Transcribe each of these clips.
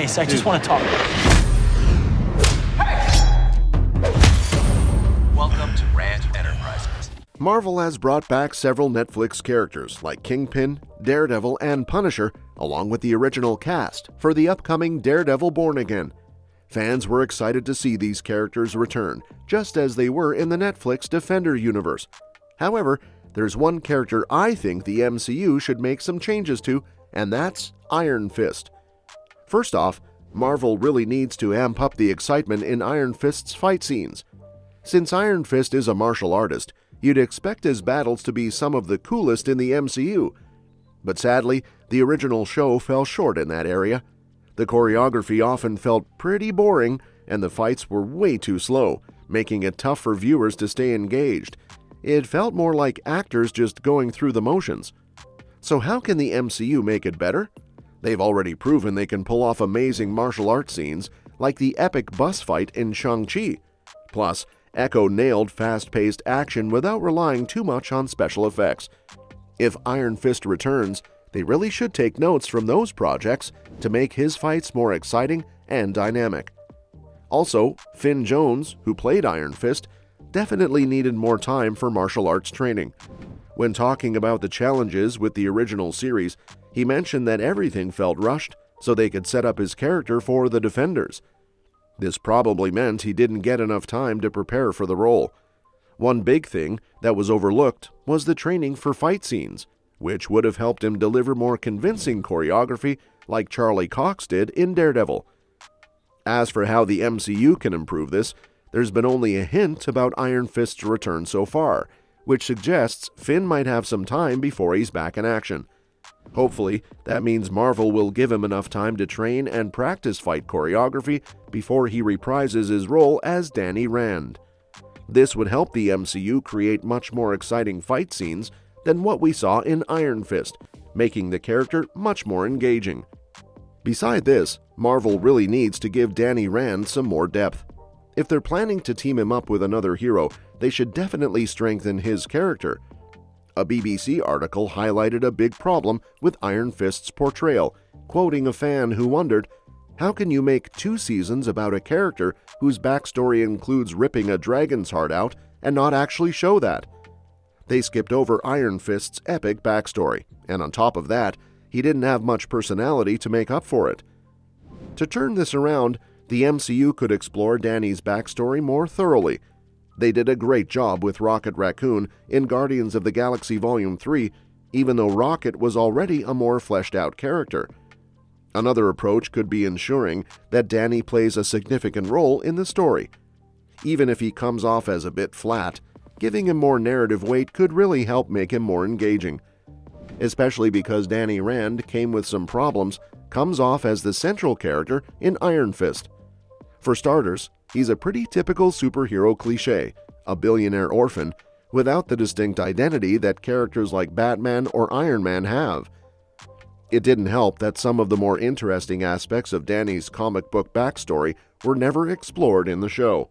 Guys, I just want to talk. Welcome to Rand Enterprises. Marvel has brought back several Netflix characters like Kingpin, Daredevil, and Punisher, along with the original cast, for the upcoming Daredevil Born Again. Fans were excited to see these characters return, just as they were in the Netflix Defender universe. However, there's one character I think the MCU should make some changes to, and that's Iron Fist. First off, Marvel really needs to amp up the excitement in Iron Fist's fight scenes. Since Iron Fist is a martial artist, you'd expect his battles to be some of the coolest in the MCU. But sadly, the original show fell short in that area. The choreography often felt pretty boring, and the fights were way too slow, making it tough for viewers to stay engaged. It felt more like actors just going through the motions. So how can the MCU make it better? They've already proven they can pull off amazing martial arts scenes, like the epic bus fight in Shang-Chi. Plus, Echo nailed fast-paced action without relying too much on special effects. If Iron Fist returns, they really should take notes from those projects to make his fights more exciting and dynamic. Also, Finn Jones, who played Iron Fist, definitely needed more time for martial arts training. When talking about the challenges with the original series, he mentioned that everything felt rushed so they could set up his character for the Defenders. This probably meant he didn't get enough time to prepare for the role. One big thing that was overlooked was the training for fight scenes, which would have helped him deliver more convincing choreography like Charlie Cox did in Daredevil. As for how the MCU can improve this, there's been only a hint about Iron Fist's return so far, which suggests Finn might have some time before he's back in action. Hopefully, that means Marvel will give him enough time to train and practice fight choreography before he reprises his role as Danny Rand. This would help the MCU create much more exciting fight scenes than what we saw in Iron Fist, making the character much more engaging. Beside this, Marvel really needs to give Danny Rand some more depth. If they're planning to team him up with another hero, they should definitely strengthen his character. A BBC article highlighted a big problem with Iron Fist's portrayal, quoting a fan who wondered, "How can you make 2 seasons about a character whose backstory includes ripping a dragon's heart out and not actually show that?" They skipped over Iron Fist's epic backstory, and on top of that, he didn't have much personality to make up for it. To turn this around, the MCU could explore Danny's backstory more thoroughly. They did a great job with Rocket Raccoon in Guardians of the Galaxy Volume 3, even though Rocket was already a more fleshed-out character. Another approach could be ensuring that Danny plays a significant role in the story. Even if he comes off as a bit flat, giving him more narrative weight could really help make him more engaging. Especially because Danny Rand came with some problems, comes off as the central character in Iron Fist. For starters, he's a pretty typical superhero cliché, a billionaire orphan, without the distinct identity that characters like Batman or Iron Man have. It didn't help that some of the more interesting aspects of Danny's comic book backstory were never explored in the show.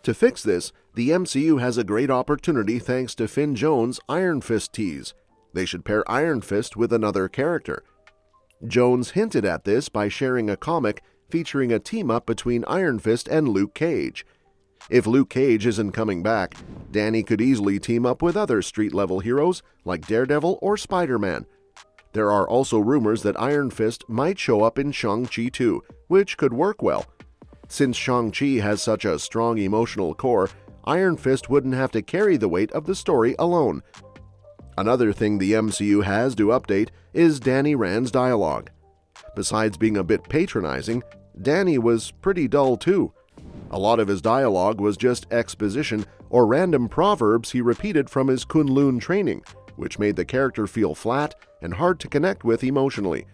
To fix this, the MCU has a great opportunity thanks to Finn Jones' Iron Fist tease. They should pair Iron Fist with another character. Jones hinted at this by sharing a comic featuring a team-up between Iron Fist and Luke Cage. If Luke Cage isn't coming back, Danny could easily team up with other street-level heroes like Daredevil or Spider-Man. There are also rumors that Iron Fist might show up in Shang-Chi 2, which could work well. Since Shang-Chi has such a strong emotional core, Iron Fist wouldn't have to carry the weight of the story alone. Another thing the MCU has to update is Danny Rand's dialogue. Besides being a bit patronizing, Danny was pretty dull too. A lot of his dialogue was just exposition or random proverbs he repeated from his Kunlun training, which made the character feel flat and hard to connect with emotionally.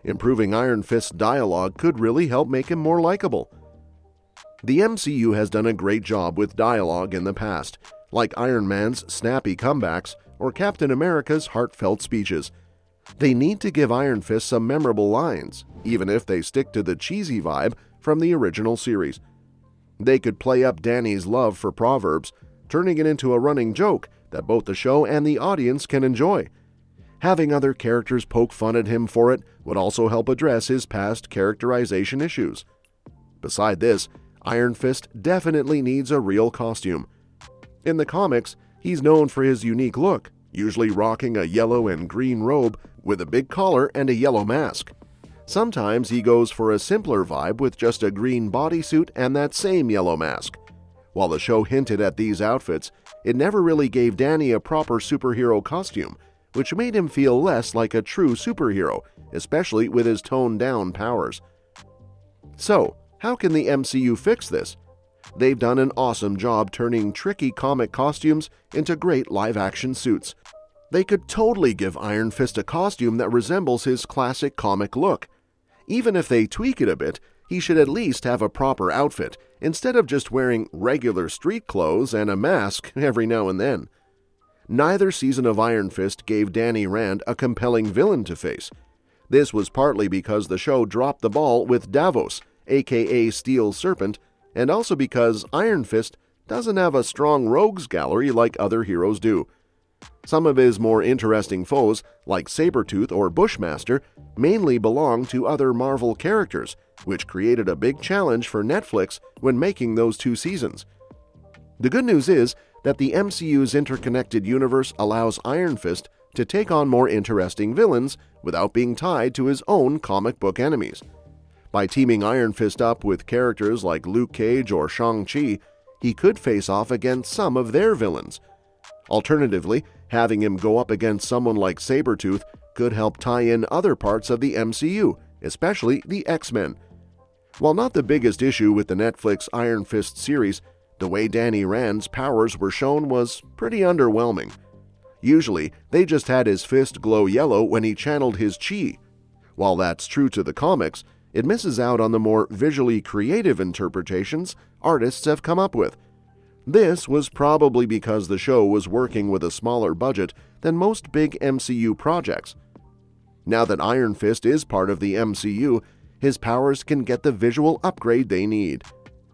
Improving Iron Fist's dialogue could really help make him more likable. The MCU has done a great job with dialogue in the past, like Iron Man's snappy comebacks or Captain America's heartfelt speeches. They need to give Iron Fist some memorable lines, even if they stick to the cheesy vibe from the original series. They could play up Danny's love for proverbs, turning it into a running joke that both the show and the audience can enjoy. Having other characters poke fun at him for it would also help address his past characterization issues. Beside this, Iron Fist definitely needs a real costume. In the comics, he's known for his unique look, usually rocking a yellow and green robe with a big collar and a yellow mask. Sometimes he goes for a simpler vibe with just a green bodysuit and that same yellow mask. While the show hinted at these outfits, it never really gave Danny a proper superhero costume, which made him feel less like a true superhero, especially with his toned-down powers. So, how can the MCU fix this? They've done an awesome job turning tricky comic costumes into great live-action suits. They could totally give Iron Fist a costume that resembles his classic comic look. Even if they tweak it a bit, he should at least have a proper outfit, instead of just wearing regular street clothes and a mask every now and then. Neither season of Iron Fist gave Danny Rand a compelling villain to face. This was partly because the show dropped the ball with Davos, aka Steel Serpent, and also because Iron Fist doesn't have a strong rogues gallery like other heroes do. Some of his more interesting foes, like Sabretooth or Bushmaster, mainly belong to other Marvel characters, which created a big challenge for Netflix when making those 2 seasons. The good news is that the MCU's interconnected universe allows Iron Fist to take on more interesting villains without being tied to his own comic book enemies. By teaming Iron Fist up with characters like Luke Cage or Shang-Chi, he could face off against some of their villains. Alternatively, having him go up against someone like Sabretooth could help tie in other parts of the MCU, especially the X-Men. While not the biggest issue with the Netflix Iron Fist series, the way Danny Rand's powers were shown was pretty underwhelming. Usually, they just had his fist glow yellow when he channeled his chi. While that's true to the comics, it misses out on the more visually creative interpretations artists have come up with. This was probably because the show was working with a smaller budget than most big MCU projects. Now that Iron Fist is part of the MCU, his powers can get the visual upgrade they need.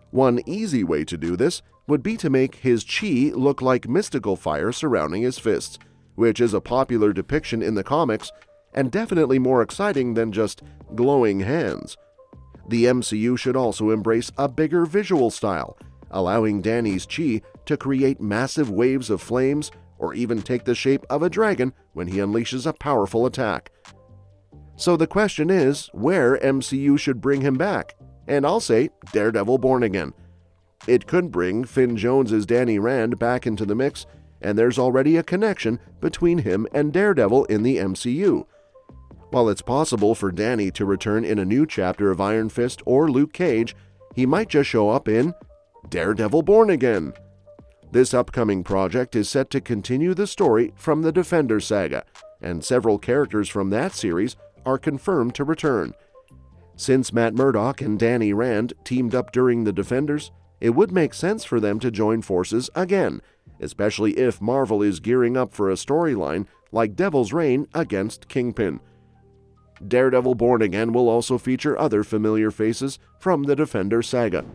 One easy way to do this would be to make his chi look like mystical fire surrounding his fists, which is a popular depiction in the comics and definitely more exciting than just glowing hands. The MCU should also embrace a bigger visual style, allowing Danny's chi to create massive waves of flames or even take the shape of a dragon when he unleashes a powerful attack. So the question is, where MCU should bring him back? And I'll say Daredevil Born Again. It could bring Finn Jones's Danny Rand back into the mix, and there's already a connection between him and Daredevil in the MCU. While it's possible for Danny to return in a new chapter of Iron Fist or Luke Cage, he might just show up in Daredevil Born Again. This upcoming project is set to continue the story from the Defender saga, and several characters from that series are confirmed to return. Since Matt Murdock and Danny Rand teamed up during the Defenders, it would make sense for them to join forces again, especially if Marvel is gearing up for a storyline like Devil's Reign against Kingpin. Daredevil Born Again will also feature other familiar faces from the Defender saga.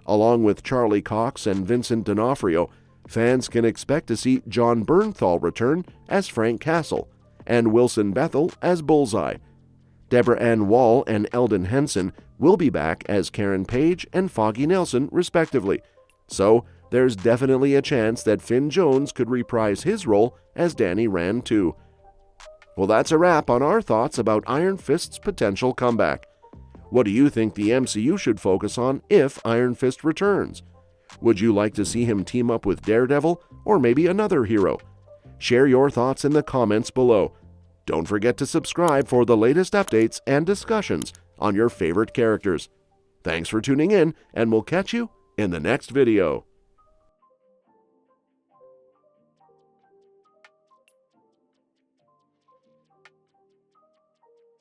Along with Charlie Cox and Vincent D'Onofrio, fans can expect to see John Bernthal return as Frank Castle and Wilson Bethel as Bullseye. Deborah Ann Wall and Eldon Henson will be back as Karen Page and Foggy Nelson, respectively. So, there's definitely a chance that Finn Jones could reprise his role as Danny Rand too. Well, that's a wrap on our thoughts about Iron Fist's potential comeback. What do you think the MCU should focus on if Iron Fist returns? Would you like to see him team up with Daredevil or maybe another hero? Share your thoughts in the comments below. Don't forget to subscribe for the latest updates and discussions on your favorite characters. Thanks for tuning in, and we'll catch you in the next video.